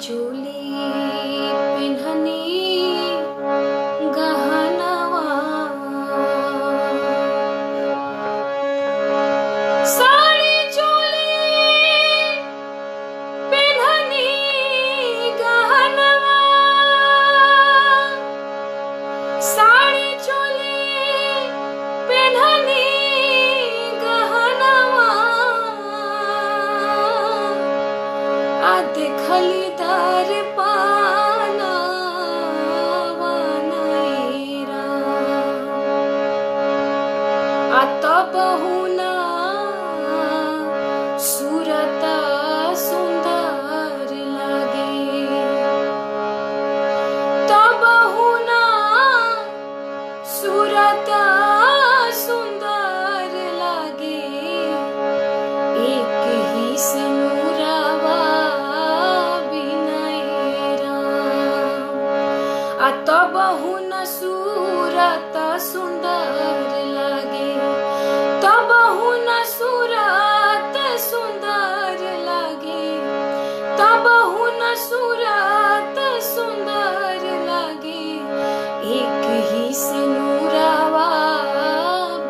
चोली पिन्हनी गहनवा, साड़ी चोली पिन्हनी गहनवा, साड़ी चोली पिन्हनी गहनवा, आ देखली दर्पणवा नैरा, आ तबहु ना सूरत सुंदर लागे, तबहु ना सूरत सुंदर लागे, एक ही सिनुरवा बिनैरा, आ तबहु न सूरत सुंदर लागे, तबहु न सूरत सुंदर लागे, तबहु न सूरत सुंदर लागे, एक ही सिनुरवा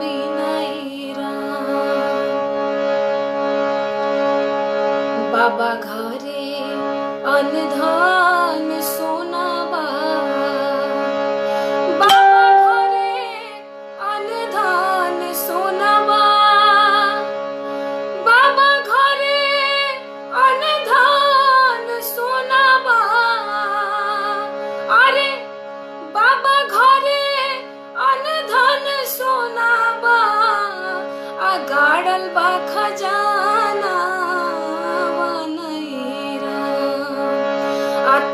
बिनैरा। बाबा घरे अनधन सोनाबा, बाबा घरे अनधन सोनाबा, बाबा घरे अनधन सोनाबा, अरे बाबा घरे अनधन सोनाबा, आ गाड़ल बा खजाना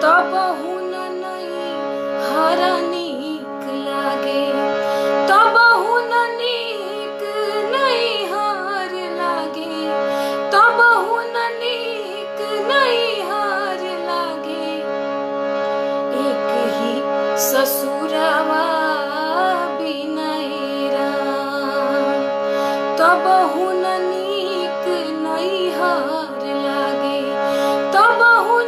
तबहु नैहर नीक लागे, तबहु नीक नैहर लागे, तबहु नीक नैहर लागे, एक ही ससुरवा बिनैरा, तबहु नीक नैहर लागे, तबहु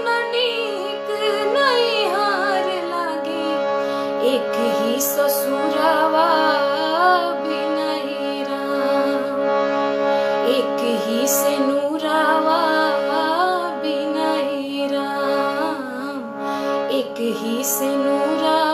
एक ही ससुरवा बिनैरा, एक ही सिनुरवा बिनैरा, एक ही सिनुरवा।